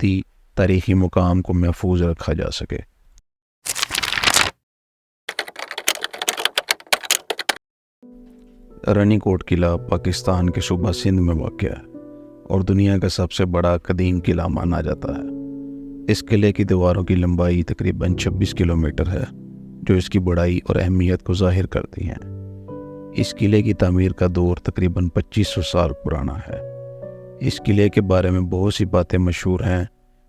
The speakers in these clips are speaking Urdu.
قدرتی تاریخی مقام کو محفوظ رکھا جا سکے۔ رانی کوٹ قلعہ پاکستان کے صوبہ سندھ میں واقع ہے اور دنیا کا سب سے بڑا قدیم قلعہ مانا جاتا ہے۔ اس قلعے کی دیواروں کی لمبائی تقریباً 26 کلومیٹر ہے، جو اس کی بڑائی اور اہمیت کو ظاہر کرتی ہیں۔ اس قلعے کی تعمیر کا دور تقریباً 2500 سال پرانا ہے۔ اس قلعے کے بارے میں بہت سی باتیں مشہور ہیں،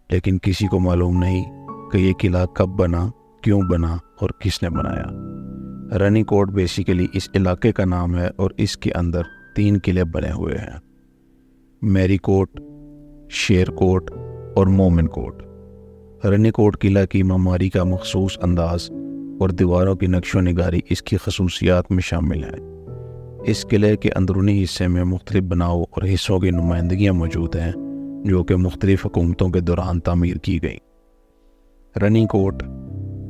لیکن کسی کو معلوم نہیں کہ یہ قلعہ کب بنا، کیوں بنا اور کس نے بنایا۔ رانی کوٹ بیسیکلی اس علاقے کا نام ہے اور اس کے اندر 3 قلعے بنے ہوئے ہیں: میری کوٹ، شیر کوٹ اور مومن کوٹ۔ رانی کوٹ قلعہ کی معماری کا مخصوص انداز اور دیواروں کی نقش و نگاری اس کی خصوصیات میں شامل ہے۔ اس قلعے کے اندرونی حصے میں مختلف بناؤ اور حصوں کی نمائندگیاں موجود ہیں، جو کہ مختلف حکومتوں کے دوران تعمیر کی گئیں۔ رانی کوٹ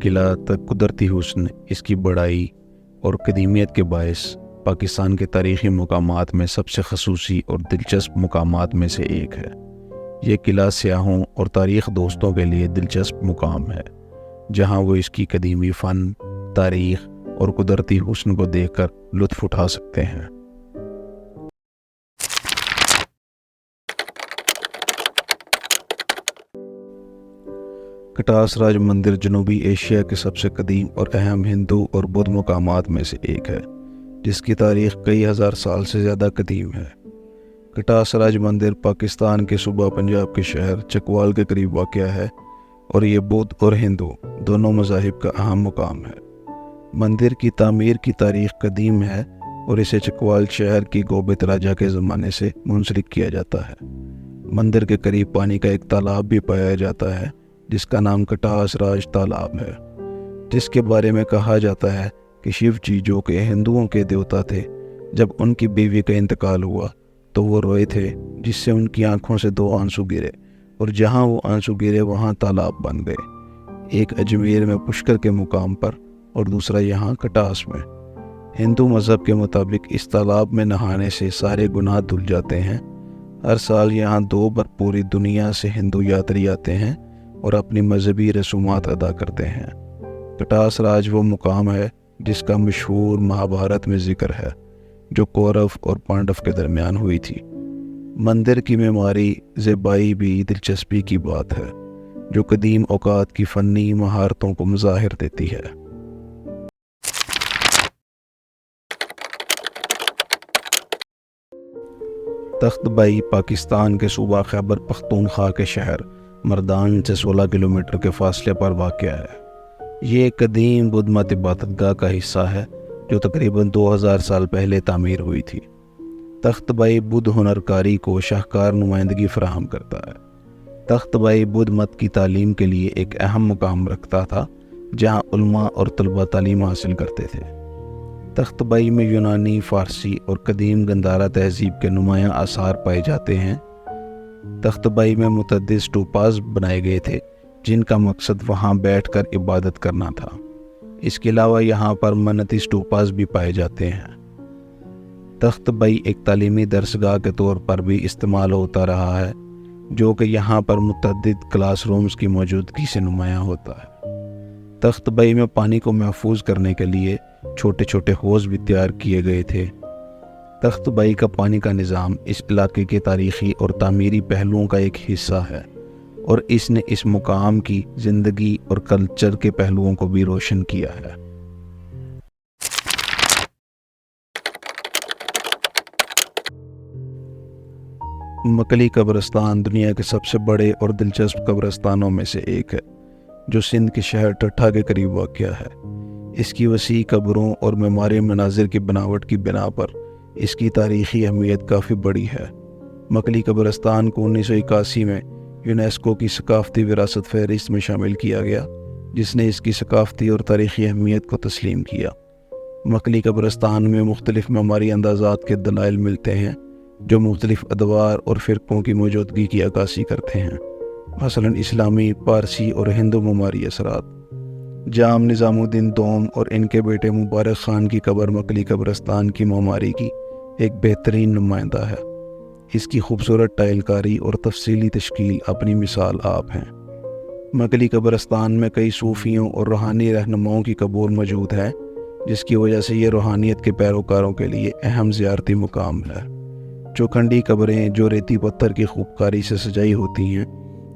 قلعہ قدرتی حسن، اس کی بڑائی اور قدیمیت کے باعث پاکستان کے تاریخی مقامات میں سب سے خصوصی اور دلچسپ مقامات میں سے ایک ہے۔ یہ قلعہ سیاحوں اور تاریخ دوستوں کے لیے دلچسپ مقام ہے، جہاں وہ اس کی قدیمی فن، تاریخ اور قدرتی حسن کو دیکھ کر لطف اٹھا سکتے ہیں۔ کٹاس راج مندر جنوبی ایشیا کے سب سے قدیم اور اہم ہندو اور بدھ مقامات میں سے ایک ہے، جس کی تاریخ کئی ہزار سال سے زیادہ قدیم ہے۔ کٹاس راج مندر پاکستان کے صوبہ پنجاب کے شہر چکوال کے قریب واقع ہے اور یہ بدھ اور ہندو دونوں مذاہب کا اہم مقام ہے۔ مندر کی تعمیر کی تاریخ قدیم ہے اور اسے چکوال شہر کی گوبت راجہ کے زمانے سے منسلک کیا جاتا ہے۔ مندر کے قریب پانی کا ایک تالاب بھی پایا جاتا ہے، جس کا نام کٹاس راج تالاب ہے، جس کے بارے میں کہا جاتا ہے کہ شیو جی، جو کہ ہندوؤں کے دیوتا تھے، جب ان کی بیوی کا انتقال ہوا تو وہ روئے تھے، جس سے ان کی آنکھوں سے 2 آنسو گرے اور جہاں وہ آنسو گرے وہاں تالاب بن گئے، ایک اجمیر میں پشکر کے مقام پر اور دوسرا یہاں کٹاس میں۔ ہندو مذہب کے مطابق اس تالاب میں نہانے سے سارے گناہ دھل جاتے ہیں۔ ہر سال یہاں 2 بار پوری دنیا سے ہندو یاتری آتے ہیں اور اپنی مذہبی رسومات ادا کرتے ہیں۔ کٹاس راج وہ مقام ہے جس کا مشہور مہابھارت میں ذکر ہے، جو کورو اور پانڈو کے درمیان ہوئی تھی۔ مندر کی معماری زیبائی بھی دلچسپی کی بات ہے، جو قدیم اوقات کی فنی مہارتوں کو مظاہر دیتی ہے۔ تخت بائی پاکستان کے صوبہ خیبر پختونخوا کے شہر مردان سے 16 کلومیٹر کے فاصلے پر واقع ہے۔ یہ ایک قدیم بدھ مت عبادت گاہ کا حصہ ہے، جو تقریباً 2000 سال پہلے تعمیر ہوئی تھی۔ تخت بائی بدھ ہنر کاری کو شاہکار نمائندگی فراہم کرتا ہے۔ تخت بائی بدھ مت کی تعلیم کے لیے ایک اہم مقام رکھتا تھا، جہاں علماء اور طلباء تعلیم حاصل کرتے تھے۔ تخت بائی میں یونانی، فارسی اور قدیم گندھارا تہذیب کے نمایاں آثار پائے جاتے ہیں۔ تخت بائی میں متعدد اسٹوپاز بنائے گئے تھے، جن کا مقصد وہاں بیٹھ کر عبادت کرنا تھا۔ اس کے علاوہ یہاں پر منتی اسٹوپاز بھی پائے جاتے ہیں۔ تخت بائی ایک تعلیمی درسگاہ کے طور پر بھی استعمال ہوتا رہا ہے، جو کہ یہاں پر متعدد کلاس رومز کی موجودگی سے نمایاں ہوتا ہے۔ تخت بائی میں پانی کو محفوظ کرنے کے لیے چھوٹے چھوٹے حوض بھی تیار کیے گئے تھے۔ تخت بائی کا پانی کا نظام اس علاقے کے تاریخی اور تعمیری پہلوؤں کا ایک حصہ ہے، اور اس نے اس مقام کی زندگی اور کلچر کے پہلوؤں کو بھی روشن کیا ہے۔ مکلی قبرستان دنیا کے سب سے بڑے اور دلچسپ قبرستانوں میں سے ایک ہے، جو سندھ کے شہر ٹٹھا کے قریب واقع ہے۔ اس کی وسیع قبروں اور معماری مناظر کی بناوٹ کی بنا پر اس کی تاریخی اہمیت کافی بڑی ہے۔ مکلی قبرستان کو 1981 میں یونیسکو کی ثقافتی وراثت فہرست میں شامل کیا گیا، جس نے اس کی ثقافتی اور تاریخی اہمیت کو تسلیم کیا۔ مکلی قبرستان میں مختلف معماری اندازات کے دلائل ملتے ہیں، جو مختلف ادوار اور فرقوں کی موجودگی کی عکاسی کرتے ہیں، مثلاً اسلامی، پارسی اور ہندو معماری اثرات۔ جام نظام الدین دوم اور ان کے بیٹے مبارک خان کی قبر مکلی قبرستان کی معماری کی ایک بہترین نمائندہ ہے۔ اس کی خوبصورت ٹائل کاری اور تفصیلی تشکیل اپنی مثال آپ ہیں۔ مکلی قبرستان میں کئی صوفیوں اور روحانی رہنماؤں کی قبر موجود ہے، جس کی وجہ سے یہ روحانیت کے پیروکاروں کے لیے اہم زیارتی مقام ہے۔ چوکھنڈی قبریں جو ریتی پتھر کی خوبکاری سے سجائی ہوتی ہیں،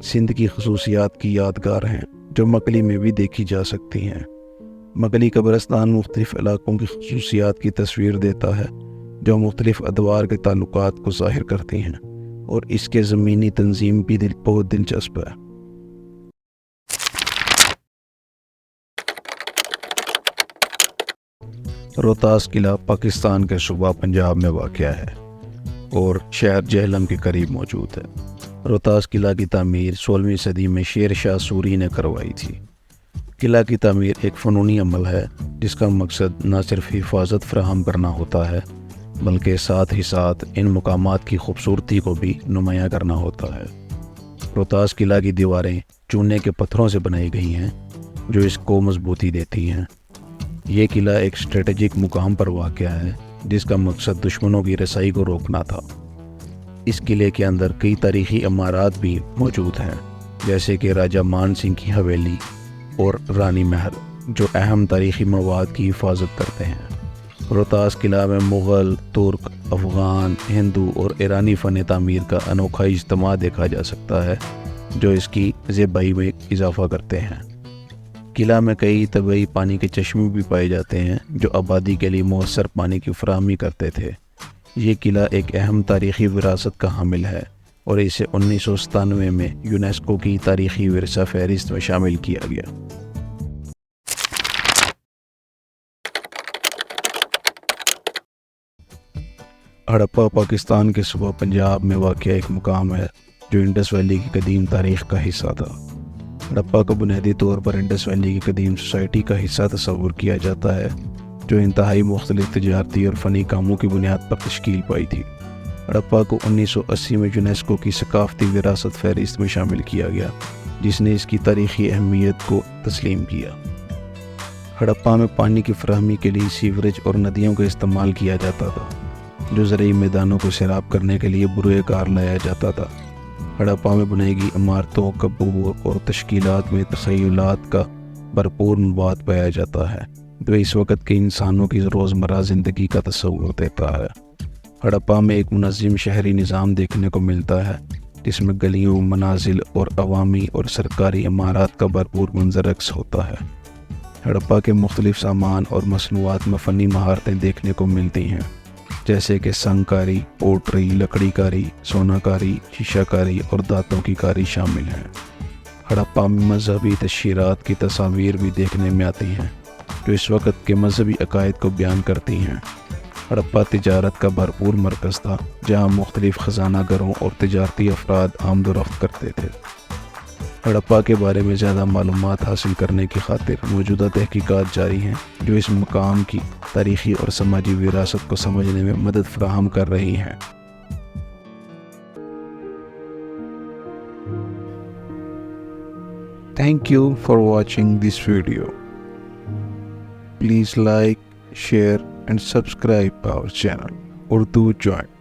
سندھ کی خصوصیات کی یادگار ہیں جو مکلی میں بھی دیکھی جا سکتی ہیں۔ مکلی قبرستان مختلف علاقوں کی خصوصیات کی تصویر دیتا ہے جو مختلف ادوار کے تعلقات کو ظاہر کرتی ہیں، اور اس کے زمینی تنظیم بھی بہت دلچسپ ہے۔ روہتاس قلعہ پاکستان کے صوبہ پنجاب میں واقع ہے اور شہر جہلم کے قریب موجود ہے۔ روہتاس قلعہ کی تعمیر 16ویں صدی میں شیر شاہ سوری نے کروائی تھی۔ قلعہ کی تعمیر ایک فنونی عمل ہے جس کا مقصد نہ صرف حفاظت فراہم کرنا ہوتا ہے بلکہ ساتھ ہی ساتھ ان مقامات کی خوبصورتی کو بھی نمایاں کرنا ہوتا ہے۔ روہتاس قلعہ کی دیواریں چونے کے پتھروں سے بنائی گئی ہیں جو اس کو مضبوطی دیتی ہیں۔ یہ قلعہ ایک اسٹریٹجک مقام پر واقع ہے جس کا مقصد دشمنوں کی رسائی کو روکنا تھا۔ اس قلعے کے اندر کئی تاریخی عمارات بھی موجود ہیں، جیسے کہ راجہ مان سنگھ کی حویلی اور رانی محل، جو اہم تاریخی مواد کی حفاظت کرتے ہیں۔ روہتاس قلعہ میں مغل، ترک، افغان، ہندو اور ایرانی فن تعمیر کا انوکھا اجتماع دیکھا جا سکتا ہے جو اس کی زیبائی میں اضافہ کرتے ہیں۔ قلعہ میں کئی طبعی پانی کے چشمے بھی پائے جاتے ہیں جو آبادی کے لیے مؤثر پانی کی فراہمی کرتے تھے۔ یہ قلعہ ایک اہم تاریخی وراثت کا حامل ہے اور اسے 1997 میں یونیسکو کی تاریخی ورثہ فہرست میں شامل کیا گیا۔ ہڑپا پاکستان کے صوبہ پنجاب میں واقع ایک مقام ہے جو انڈس ویلی کی قدیم تاریخ کا حصہ تھا۔ ہڑپا کو بنیادی طور پر انڈس ویلی کی قدیم سوسائٹی کا حصہ تصور کیا جاتا ہے جو انتہائی مختلف تجارتی اور فنی کاموں کی بنیاد پر تشکیل پائی تھی۔ ہڑپا کو 1980 میں یونیسکو کی ثقافتی وراثت فہرست میں شامل کیا گیا، جس نے اس کی تاریخی اہمیت کو تسلیم کیا۔ ہڑپا میں پانی کی فراہمی کے لیے سیوریج اور ندیوں کا استعمال کیا جاتا تھا جو زرعی میدانوں کو سیراب کرنے کے لیے بروئے کار لایا جاتا تھا۔ ہڑپا میں بنائی گئی عمارتوں، قبور اور تشکیلات میں تخیلات کا بھرپور مواد پایا جاتا ہے جو اس وقت کے انسانوں کی روزمرہ زندگی کا تصور دیتا ہے۔ ہڑپا میں ایک منظم شہری نظام دیکھنے کو ملتا ہے جس میں گلیوں، منازل اور عوامی اور سرکاری عمارات کا بھرپور منظر عکس ہوتا ہے۔ ہڑپا کے مختلف سامان اور مصنوعات میں فنی مہارتیں دیکھنے کو ملتی ہیں، جیسے کہ سنگ کاری، پوٹری، لکڑی کاری، سونا کاری، شیشہ کاری اور دانتوں کی کاری شامل ہیں۔ ہڑپا میں مذہبی تشہیرات کی تصاویر بھی دیکھنے میں آتی ہیں جو اس وقت کے مذہبی عقائد کو بیان کرتی ہیں۔ ہڑپا تجارت کا بھرپور مرکز تھا جہاں مختلف خزانہ گروں اور تجارتی افراد آمد و رفت کرتے تھے۔ ہڑپا کے بارے میں زیادہ معلومات حاصل کرنے کی خاطر موجودہ تحقیقات جاری ہیں جو اس مقام کی تاریخی اور سماجی وراثت کو سمجھنے میں مدد فراہم کر رہی ہیں۔ Thank you for watching this video. Please like, share and subscribe our channel Urdu Joint.